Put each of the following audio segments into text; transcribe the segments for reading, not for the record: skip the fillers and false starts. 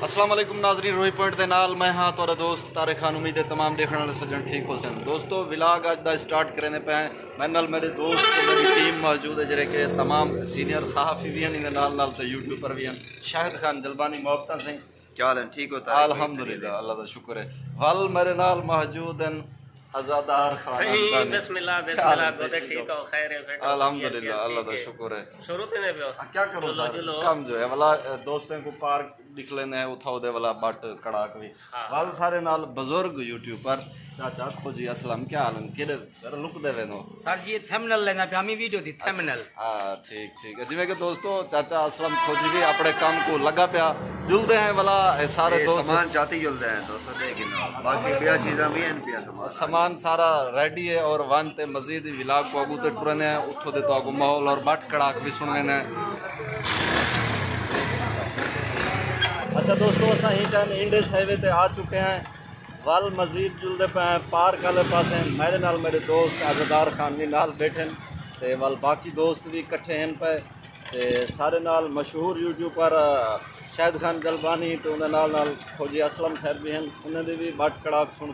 अस्सलाम वालेकुम नाजरीन, रोही पॉइंट के नाल मैं हाँ तोरा दोस्त तारिक खान। उम्मीद है तमाम देखने वाले सज्जन ठीक हो सन। दोस्तों विलाग अज का स्टार्ट करने पे हैं। मेरे नाल मेरे दोस्त मेरी टीम मौजूद है जेरे के तमाम सीनियर सहाफ़ी भी हैं, नाल तो यूट्यूबर भी हैं। शाहिद खान जलबानी मोहब्बत सिंह, क्या हाल है? ठीक होता है अल्हम्दुलिल्लाह, अल्लाह का शुक्र है। वल मेरे नाल मौजूद हैं अज़ादार खान। सही बिस्मिल्लाह बिस्मिल्लाह गोदे ठीक हो खैर है अल्हम्दुलिल्लाह, अल्लाह का शुक्र है। शुरू ते ने क्या करो कम जो है वाला दोस्तों को पार्क दिख लेने हैं उठाओ दे वाला बट कड़ाक भी वाल सारे नाल बुजुर्ग यूट्यूबर चाचा खोजी असलम, क्या हाल है? किधर जरा लुक देवे नो सर जी थंबनेल लेना पे हमें वीडियो दी थंबनेल। हां ठीक है जिਵੇਂ कि दोस्तों चाचा असलम खोजी भी अपने काम को लगा पिया जुलदे हैं वाला सारे दोस्त सामान जाते जुलदे हैं दोस्तों, लेकिन बाकी बिया चीज़ां भी हैं पिया सामान सारा रेडी है और वन ते मजीद विलाग को अगू ते टुरने हैं उठो दे तो अगू माहौल और बट कड़ाक भी सुनने हैं। अच्छा दोस्तों असा ही टाइम इंडिस हाईवे ते आ चुके हैं। वल मजीद जुलदे पे हैं पार्क वाले पास मेरे नाल मेरे दोस्त अज़ादार खान भी नाल बैठे ते वल बाकी दोस्त भी इकट्ठे हैं पे ते सारे नाल मशहूर यूट्यूबर शाहिद खान जलबानी तो उन्हें नाल खोजी असलम साहब भी हैं, उन्हें भी बट कड़ाक सुन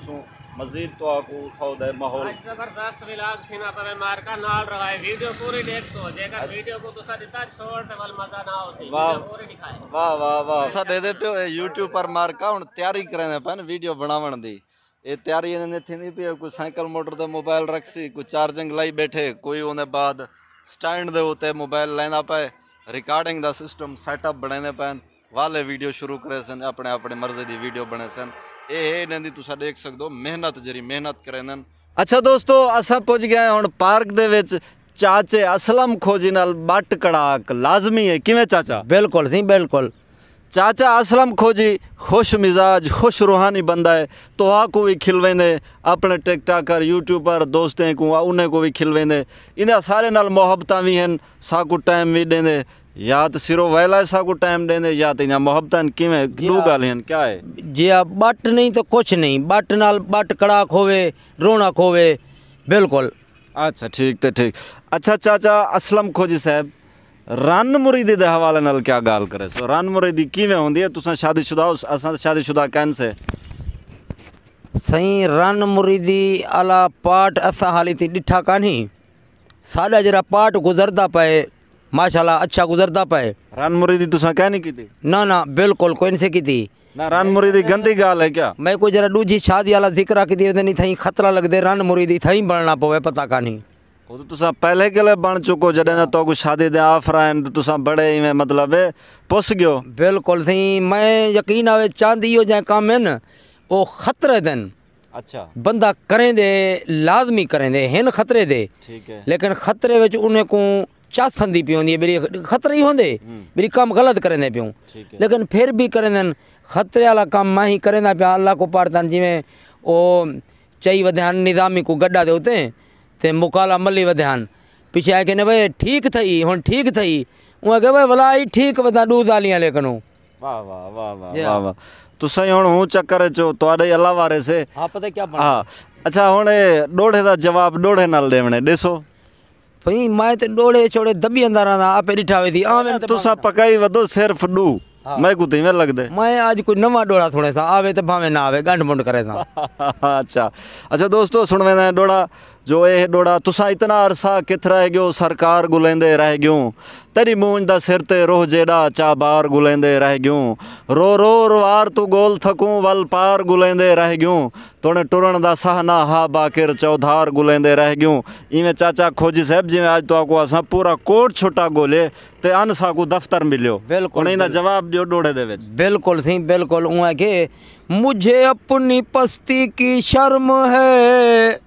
मजीद तो आपको उठाओ दे माहौल जबरदस्त विलाग थी ना पर मार का नाल रहा है। वीडियो पूरी देख सो जेकर वीडियो को तुसा दिता छोड़ ते वल मजा ना हो सी वीडियो पूरी दिखाए। वाह वाह वाह तुसा दे दे पे यूट्यूब पर मार का हुन तैयारी करने पे वीडियो बनावन दी। ये तैयारी इन्हें थी नहीं पे कोई साइकिल मोटर दे मोबाइल रख सी, कोई चार्जिंग लाई बैठे, कोई उन्हें बाद स्टैंड दे होते मोबाइल लेना पे रिकॉर्डिंग दा सिस्टम सेटअप बनाने पे वाले वीडियो शुरू करे सन अपने अपने मर्जी दी वीडियो बने सन। ये इन्हें दी तुसा देख सकते हो मेहनत जरी मेहनत करे। अच्छा दोस्तों असा पहुंच गए हुण पार्क दे विच चाचे असलम खोजी नाल बट कड़ाक लाजमी है किवें चाचा? बिल्कुल सी बिल्कुल। चाचा असलम खोजी खुश मिजाज खुश रूहानी बंदा है तो को भी खिलवेंदे अपने टिकटाकर यूट्यूबर दोस्तें को उन्हें को भी खिलवेंदे इन्हें सारे नाल मोहब्बतां भी हैं साकू टाइम भी देंदे या तो सिरो वैला साकू टाइम देंदे या तो इन्हें मोहब्बतां किवें दो गाल हैं क्या है जी? बट नहीं तो कुछ नहीं, बट नाल बट कड़ाक होवे रौनक होवे बिल्कुल। अच्छा ठीक ते ठीक। अच्छा चाचा असलम खोजी साहब रन मुरीदी दे हवाले नाल क्या गाल करे सो? रन मुरीदी किवें होंदी है? तुसा शादीशुदा हो, असां शादीशुदा कैन से सही रन मुरीदी आला पाठ असा हाली थी डिठा कानी साडा जरा पाठ गुजरदा पे माशाल्लाह अच्छा गुजरदा पे। रन मुरीदी तुसा क्या नहीं की थी? ना ना बिल्कुल कोई नहीं से की थी ना। रन मुरीदी गंदी गाल है क्या? मैं कोई जरा दूजी शादी वाला जिक्र की थी नहीं थी खतरा लगदे रन मुरीदी थी बनना पवे पता कानी। वो तो तुसा पहले के लिए बन चुको जडे तो को शादी दे ऑफर आन तो तुसा बड़े इवें मतलब है पुस गयो। बिल्कुल थी मैं यकीन आवे चांदी हो जाए काम है न वो खतरे दिन अच्छा बंदा करें दे लाजमी करें दे हैं खतरे दे ठीक है, लेकिन खतरे विच उन्हें को चासंदी पी होंदी मेरी खतरे ही होंदे मेरी काम गलत करें दे पियूं लेकिन फिर भी करें देन खतरे वाला काम मैं ही करें पिया अल्लाह को पाड़तन जिमें ओ चई वध्यान निज़ामी को गड्ढा दे होते ते मुकाला मली वध्यान पीछे आके ने भाई ठीक थी हुन ठीक थी वो के भाई भला ही ठीक वधा दूध वालियां लेकिन वाह वाह वाह वाह वाह वाह तुसा हुन हूँ चक्कर चो तुहाडे अल्लाह वारे से हाँ पता क्या हाँ। अच्छा हुन डोढ़े दा जवाब डोढ़े नाल देवणे देसो भाई मैं तो डोड़े छोड़े दबी अंदर आना आपे डिठा वे थी आवे तुसा पकाई वदो सिर्फ डू मैं को तीवें लगदे मैं आज कोई नवा डोड़ा थोड़े सा आवे तो भावे ना आवे गंढ मुंड करे था। अच्छा अच्छा दोस्तों सुनवे ना डोड़ा जो ये डोड़ा तुसा इतना अरसा किथ रह गयो सरकार गुलेंदे रह गयो तेरी मूंज दा सिर ते रोह जेड़ा चा बार गुलेंदे रह गयो रो रो रोवार तू गोल थकूं वल पार गुलेंदे रह गयो तोने टुरन दा सहना हा बाकिर चौधार गुलेंदे रह गयो। इवें चाचा खोजी साहब जिवें आज तो को असा पूरा कोट छोटा गोले ते अन साकू दफ्तर मिलियो बिल्कुल इना जवाब दियो डोड़े दे विच बिल्कुल थी बिल्कुल उहाँ के मुझे अपनी पस्ती की शर्म है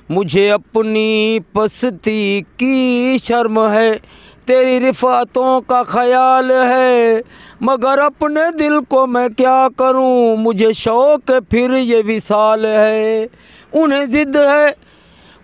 मुझे अपनी पस्ती की शर्म है तेरी रिफ़ातों का ख़याल है मगर अपने दिल को मैं क्या करूं मुझे शौक़ फिर ये विसाल है उन्हें ज़िद है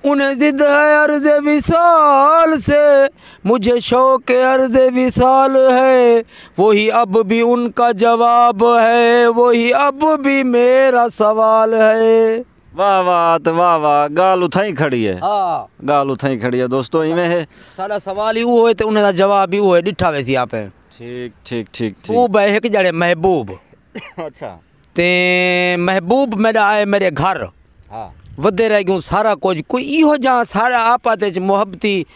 अर्ज़ विसाल से मुझे शौक़ अर्ज़ विसाल है वही अब भी उनका जवाब है वही अब भी मेरा सवाल है। वाह वाह तो वाह वाह गाल उठाई खड़ी है। हाँ गाल उठाई खड़ी है दोस्तों इवें है सारा सवाल ही वो है तो उन्हें जवाब ही वो है डिठा वैसी आप है ठीक ठीक ठीक वो बहक जड़े महबूब अच्छा ते महबूब मेरा आए मेरे घर हाँ वधे रह गयूं सारा कुछ कोई इहो जा सारा आपस विच मुहब्बती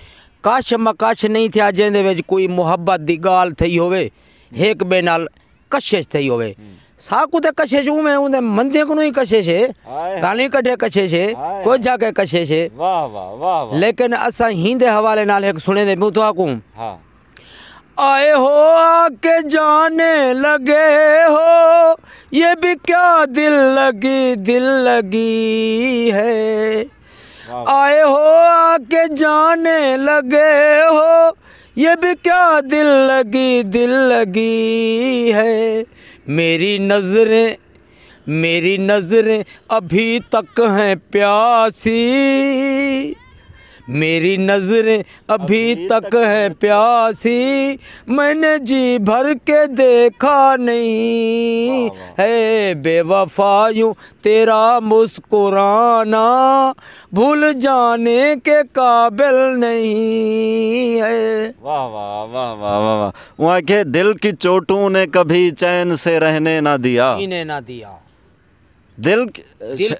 कश मकश नहीं थिया जंहिंदे विच कोई मुहब्बत दी गाल थई होवे एक ॿिए नाल कशिश थई होवे साकू ते कशिश उमें उंदे मंदे को ही कशिश है हाय। गाली कढे कशिश है हाय। कोई जाके कशिश है वाह वाह वाह वाह लेकिन असां हिंदे हवाले नाल एक सुने दे पियूं तो आकूं हाँ आए हो आके जाने लगे हो ये भी क्या दिल लगी है आए हो आके जाने लगे हो ये भी क्या दिल लगी है मेरी नज़रें अभी तक हैं प्यासी मेरी नज़रें अभी तक है प्यासी मैंने जी भर के देखा नहीं है बेवफा यूं तेरा मुस्कुराना भूल जाने के काबिल नहीं है। वाह वाह वाह वाह वाह वाह वहाँ के दिल की चोटों ने कभी चैन से रहने ना दिया जीने ना दिया दिल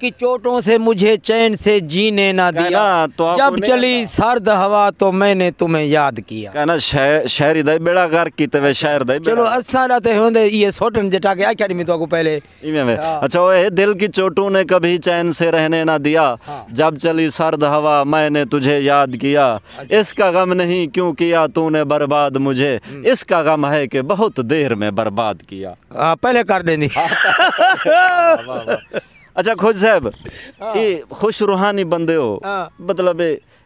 की चोटों से मुझे चैन से जीने ना दिया कहना तो आपको जब नहीं चली सर्द हवा तो मैंने तुम्हें याद किया कहना शहरी दे बेड़ा कर कीते वे शहर दे चलो असा रहते होंदे ये सोटन जटा के क्या नहीं तो पहले इमे में अच्छा ओए दिल की चोटों ने कभी चैन से रहने ना दिया जब चली सर्द हवा मैंने तुझे याद किया इसका गम नहीं क्यों किया तूने बर्बाद मुझे इसका गम है कि बहुत देर में बर्बाद किया पहले कर देनी अच्छा खुद साहब ये खुश रूहानी बंदे हो मतलब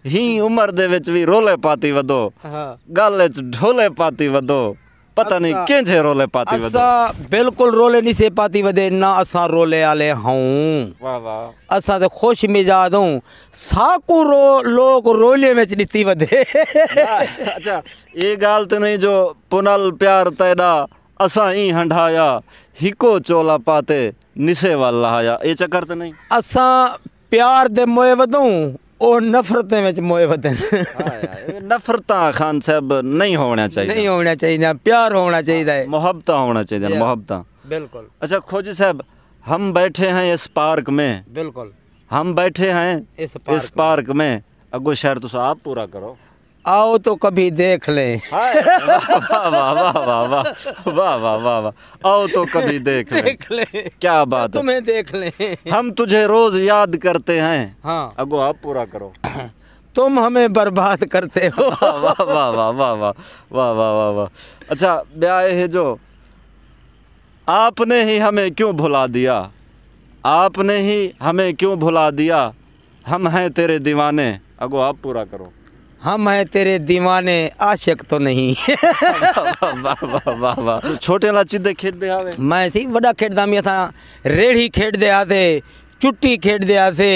ही उम्र दे विच भी रोले पाती वदो गल च ढोले पाती वदो पता नहीं केंजे रोले पाती वदो असा बिल्कुल रोले नहीं से पाती वदे ना असा रोले आले हूं वाह वाह असा तो खुश मिजाज हूं साकू लोग रोले में नीति वदे अच्छा ये गाल तो नहीं जो पुनल प्यार तैदा असा ही हंडाया हिको चोला पाते निसे वाल लहाया ये चक्कर तो नहीं असा प्यार दे मोए वदूं ओ नफरतें विच मोए वदन नफरत खान साहब नहीं होना चाहिए नहीं होना चाहिए प्यार होना चाहिए है मोहब्बत होना चाहिए मोहब्बत बिल्कुल। अच्छा खोजी साहब हम बैठे हैं इस पार्क में बिल्कुल हम बैठे हैं इस पार्क में अगो शहर तो आप पूरा करो आओ तो कभी देख लें वाह वाह वाह वाह वाह वाह वाह वाह वाह आओ तो कभी देख ले क्या बात है तुम्हें देख लें हम तुझे रोज याद करते हैं हाँ अगो आप पूरा करो तुम हमें बर्बाद करते हो वाह वाह वाह वाह वाह वाह वाह वाह वाह वाह अच्छा ब्याह है जो आपने ही हमें क्यों भुला दिया आपने ही हमें क्यों भुला दिया हम हैं तेरे दीवाने अगो आप पूरा करो हम हैं तेरे दीवाने आशिक तो नहीं वाह वाह वाह वाह छोटे ला चिद्दे खेड दे आवे मैं सी वड़ा खेडदा मी असा रेड़ी खेड दे आते चुट्टी खेड दे आते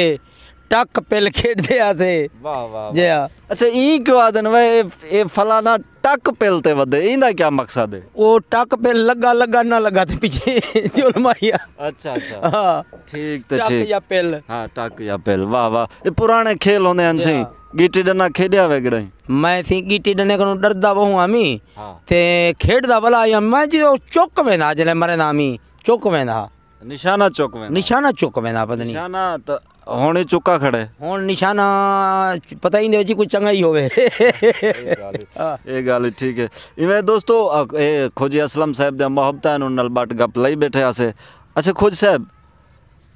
टक पेल खेड दे आते वाह वाह जी अच्छा ई क्यों आदन वे ए फलाना टक पेलते वदे इंदा क्या मकसद है वो टक पेल लगा ना लगा थे पीछे जोल मारिया अच्छा अच्छा हाँ ठीक तो टक ठीक या पेल हाँ टक या पेल वाह वाह ये पुराने खेल होंदे हन सही गीटी डना खेडिया वे गई मैं थी गीटी डने को डरदा बहु आमी हाँ ते खेडदा भला या मैं जो चौक वेंदा जले मरे नामी चौक वेंदा निशाना चौक में निशाना चौक वेंदा पता नहीं निशाना तो होने चुका खड़े हुन निशाना पता ही नहीं कुछ चंगा ही होवे ये गाल ठीक है इवे दोस्तों ए खोजी असलम साहब दे मोहब्बत है उन बाट गप लई बैठे आसे अच्छा खोज साहब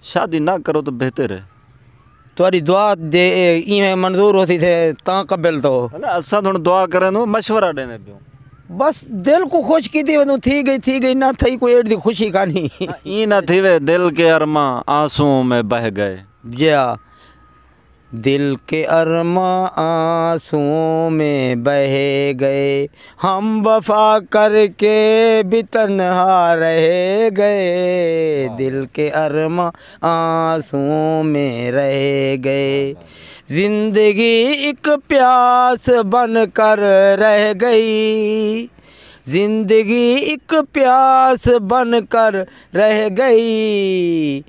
शादी ना करो तो बेहतर है तुम्हारी दुआ दे इवें मंजूर होती थे ता कबल तो है ना असा थोड़ा दुआ करें तो मशवरा देने पियो बस दिल को खुश की थी वदू थी गई ना थई कोई एड दी खुशी कानी ई ना थी वे दिल के अरमा आंसुओं में बह गए जा दिल के अरमा आंसुओं में बह गए हम वफा करके भी तन्हा रह गए दिल के अरमा आंसुओं में रह गए जिंदगी एक प्यास बनकर रह गई जिंदगी एक प्यास बनकर रह गई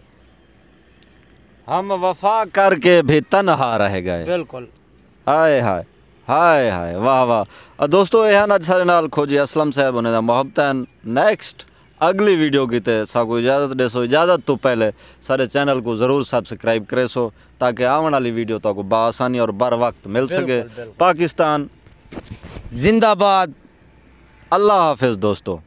हम वफा करके भी तन्हा रह गए बिल्कुल हाय हाय हाय हाय वाह वाह दोस्तों यह ना सारे नाल खोजी असलम साहब उन्हें दा मोहब्बत नेक्स्ट अगली वीडियो की ते साको इजाज़त देसो। इजाज़त तो पहले सारे चैनल को ज़रूर सब्सक्राइब करे सो ताकि आने वाली वीडियो तो बआसानी और बर वक्त मिल सके। पाकिस्तान जिंदाबाद। अल्लाह हाफिज़ दोस्तों।